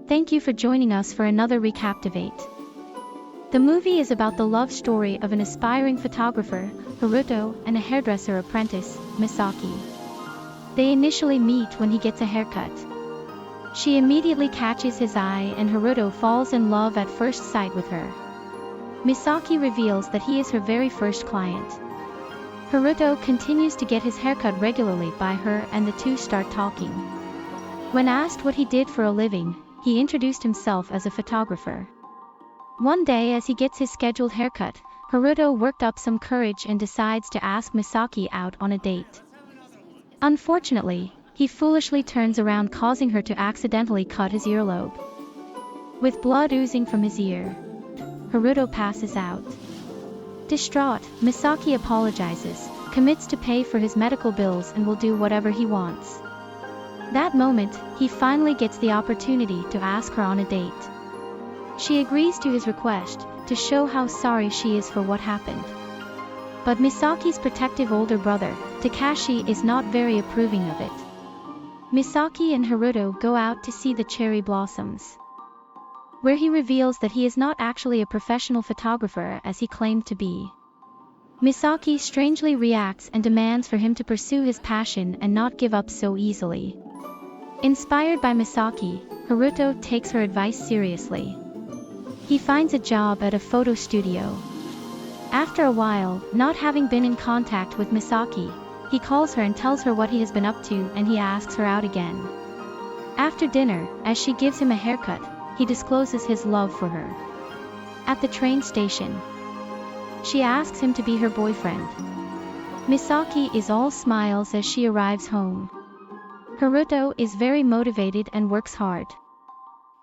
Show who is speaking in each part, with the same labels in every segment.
Speaker 1: Thank you for joining us for another Recaptivate. The movie is about the love story of an aspiring photographer, Haruto, and a hairdresser apprentice, Misaki. They initially meet when he gets a haircut. She immediately catches his eye and Haruto falls in love at first sight with her. Misaki reveals that he is her very first client. Haruto continues to get his haircut regularly by her and the two start talking. When asked what he did for a living, he introduced himself as a photographer. One day as he gets his scheduled haircut, Haruto worked up some courage and decides to ask Misaki out on a date. Unfortunately, he foolishly turns around causing her to accidentally cut his earlobe. With blood oozing from his ear, Haruto passes out. Distraught, Misaki apologizes, commits to pay for his medical bills and will do whatever he wants. That moment, he finally gets the opportunity to ask her on a date. She agrees to his request, to show how sorry she is for what happened. But Misaki's protective older brother, Takashi, is not very approving of it. Misaki and Haruto go out to see the cherry blossoms, where he reveals that he is not actually a professional photographer as he claimed to be. Misaki strangely reacts and demands for him to pursue his passion and not give up so easily. Inspired by Misaki, Haruto takes her advice seriously. He finds a job at a photo studio. After a while, not having been in contact with Misaki, he calls her and tells her what he has been up to and he asks her out again. After dinner, as she gives him a haircut, he discloses his love for her. At the train station, she asks him to be her boyfriend. Misaki is all smiles as she arrives home. Haruto is very motivated and works hard.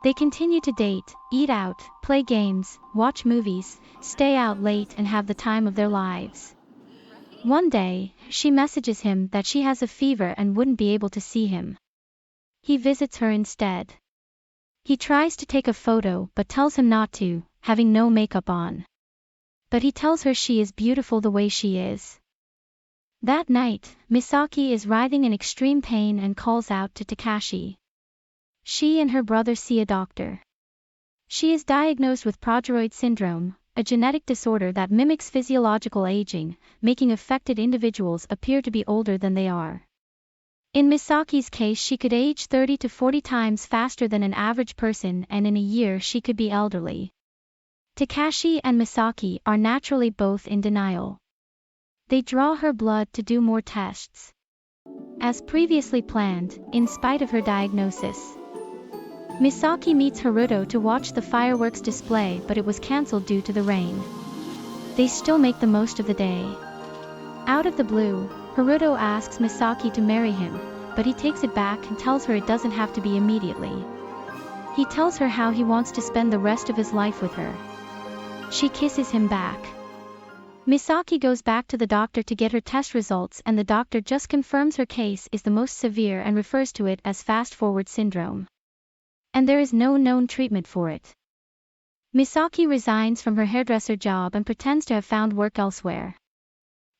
Speaker 1: They continue to date, eat out, play games, watch movies, stay out late and have the time of their lives. One day, she messages him that she has a fever and wouldn't be able to see him. He visits her instead. He tries to take a photo but tells him not to, having no makeup on. But he tells her she is beautiful the way she is. That night, Misaki is writhing in extreme pain and calls out to Takashi. She and her brother see a doctor. She is diagnosed with progeroid syndrome, a genetic disorder that mimics physiological aging, making affected individuals appear to be older than they are. In Misaki's case, she could age 30 to 40 times faster than an average person, and in a year she could be elderly. Takashi and Misaki are naturally both in denial. They draw her blood to do more tests. As previously planned, in spite of her diagnosis, Misaki meets Haruto to watch the fireworks display, but it was cancelled due to the rain. They still make the most of the day. Out of the blue, Haruto asks Misaki to marry him, but he takes it back and tells her it doesn't have to be immediately. He tells her how he wants to spend the rest of his life with her. She kisses him back. Misaki goes back to the doctor to get her test results and the doctor just confirms her case is the most severe and refers to it as fast-forward syndrome. And there is no known treatment for it. Misaki resigns from her hairdresser job and pretends to have found work elsewhere.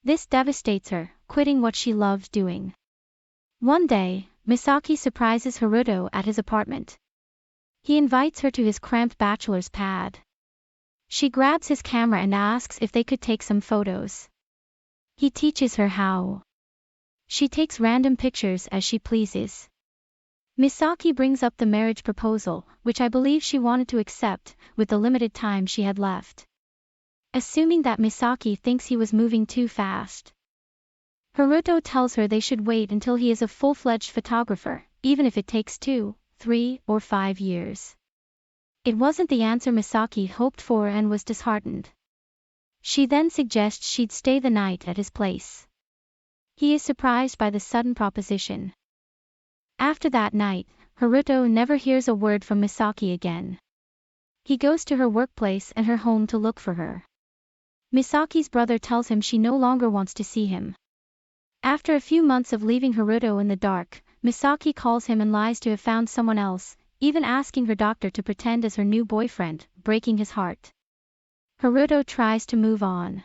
Speaker 1: This devastates her, quitting what she loves doing. One day, Misaki surprises Haruto at his apartment. He invites her to his cramped bachelor's pad. She grabs his camera and asks if they could take some photos. He teaches her how. She takes random pictures as she pleases. Misaki brings up the marriage proposal, which I believe she wanted to accept, with the limited time she had left. Assuming that Misaki thinks he was moving too fast, Haruto tells her they should wait until he is a full-fledged photographer, even if it takes 2, 3, or 5 years. It wasn't the answer Misaki hoped for and was disheartened. She then suggests she'd stay the night at his place. He is surprised by the sudden proposition. After that night, Haruto never hears a word from Misaki again. He goes to her workplace and her home to look for her. Misaki's brother tells him she no longer wants to see him. After a few months of leaving Haruto in the dark, Misaki calls him and lies to have found someone else, even asking her doctor to pretend as her new boyfriend, breaking his heart. Haruto tries to move on.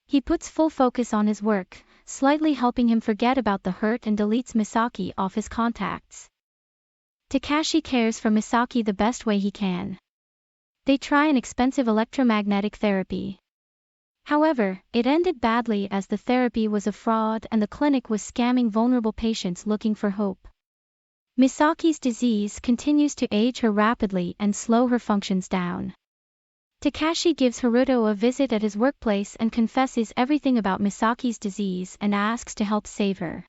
Speaker 1: He puts full focus on his work, slightly helping him forget about the hurt and deletes Misaki off his contacts. Takashi cares for Misaki the best way he can. They try an expensive electromagnetic therapy. However, it ended badly as the therapy was a fraud and the clinic was scamming vulnerable patients looking for hope. Misaki's disease continues to age her rapidly and slow her functions down. Takashi gives Haruto a visit at his workplace and confesses everything about Misaki's disease and asks to help save her.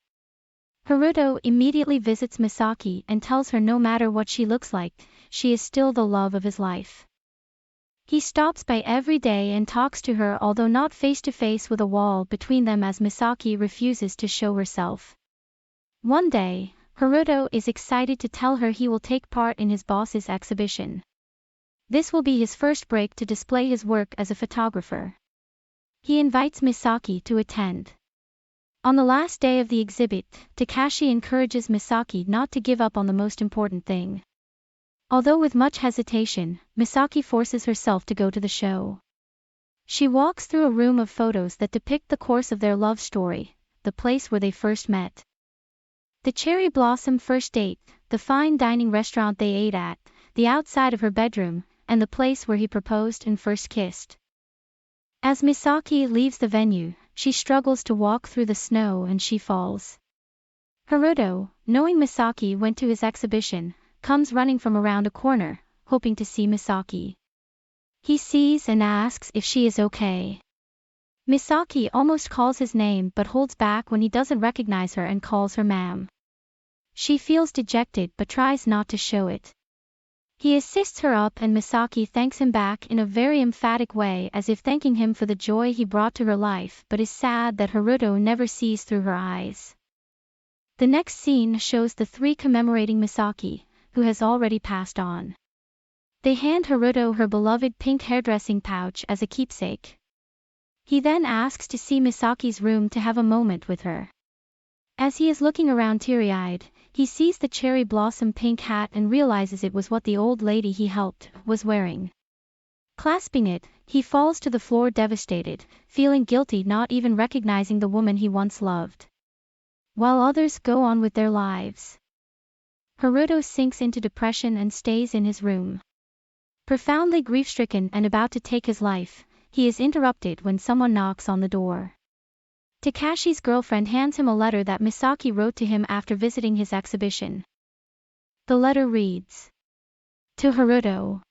Speaker 1: Haruto immediately visits Misaki and tells her no matter what she looks like, she is still the love of his life. He stops by every day and talks to her, although not face to face, with a wall between them as Misaki refuses to show herself. One day, Haruto is excited to tell her he will take part in his boss's exhibition. This will be his first break to display his work as a photographer. He invites Misaki to attend. On the last day of the exhibit, Takashi encourages Misaki not to give up on the most important thing. Although with much hesitation, Misaki forces herself to go to the show. She walks through a room of photos that depict the course of their love story, the place where they first met. The cherry blossom first date, the fine dining restaurant they ate at, the outside of her bedroom, and the place where he proposed and first kissed. As Misaki leaves the venue, she struggles to walk through the snow and she falls. Haruto, knowing Misaki went to his exhibition, comes running from around a corner, hoping to see Misaki. He sees and asks if she is okay. Misaki almost calls his name but holds back when he doesn't recognize her and calls her ma'am. She feels dejected but tries not to show it. He assists her up and Misaki thanks him back in a very emphatic way, as if thanking him for the joy he brought to her life, but is sad that Haruto never sees through her eyes. The next scene shows the three commemorating Misaki, who has already passed on. They hand Haruto her beloved pink hairdressing pouch as a keepsake. He then asks to see Misaki's room to have a moment with her. As he is looking around teary-eyed, he sees the cherry blossom pink hat and realizes it was what the old lady he helped was wearing. Clasping it, he falls to the floor devastated, feeling guilty not even recognizing the woman he once loved. While others go on with their lives, Haruto sinks into depression and stays in his room. Profoundly grief-stricken and about to take his life, he is interrupted when someone knocks on the door. Takashi's girlfriend hands him a letter that Misaki wrote to him after visiting his exhibition. The letter reads, "To Haruto.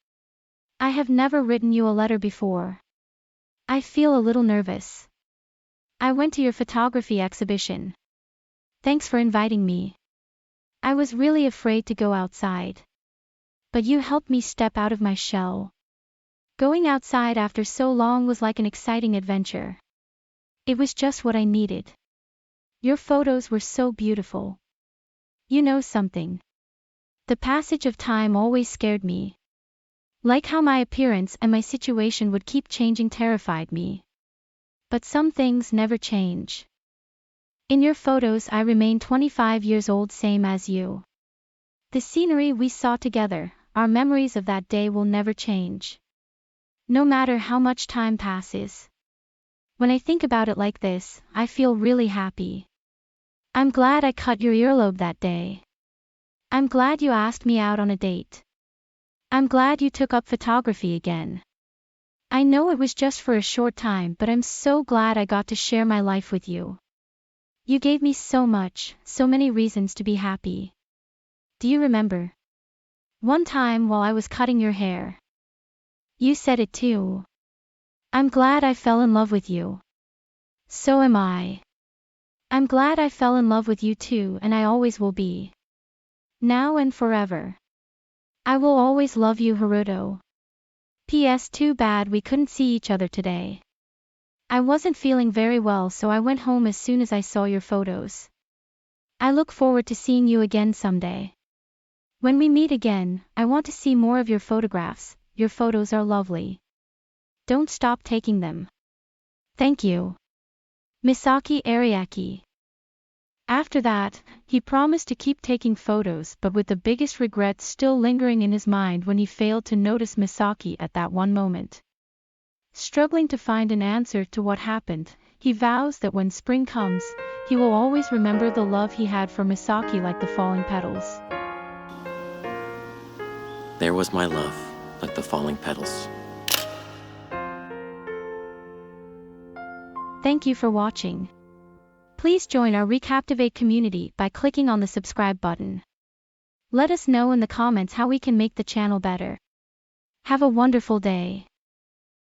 Speaker 1: I have never written you a letter before. I feel a little nervous. I went to your photography exhibition. Thanks for inviting me. I was really afraid to go outside. But you helped me step out of my shell. Going outside after so long was like an exciting adventure. It was just what I needed. Your photos were so beautiful. You know something? The passage of time always scared me. Like how my appearance and my situation would keep changing terrified me. But some things never change. In your photos I remain 25 years old, same as you. The scenery we saw together, our memories of that day will never change. No matter how much time passes. When I think about it like this, I feel really happy. I'm glad I cut your earlobe that day. I'm glad you asked me out on a date. I'm glad you took up photography again. I know it was just for a short time, but I'm so glad I got to share my life with you. You gave me so much, so many reasons to be happy. Do you remember? One time while I was cutting your hair. You said it too. I'm glad I fell in love with you. So am I. I'm glad I fell in love with you too, and I always will be. Now and forever. I will always love you, Haruto. P.S. Too bad we couldn't see each other today. I wasn't feeling very well, so I went home as soon as I saw your photos. I look forward to seeing you again someday. When we meet again, I want to see more of your photographs. Your photos are lovely. Don't stop taking them. Thank you. Misaki Ariake." After that, he promised to keep taking photos, but with the biggest regret still lingering in his mind when he failed to notice Misaki at that one moment. Struggling to find an answer to what happened, he vows that when spring comes, he will always remember the love he had for Misaki like the falling petals.
Speaker 2: There was my love, like the falling petals.
Speaker 1: Thank you for watching. Please join our Recaptivate community by clicking on the subscribe button. Let us know in the comments how we can make the channel better. Have a wonderful day.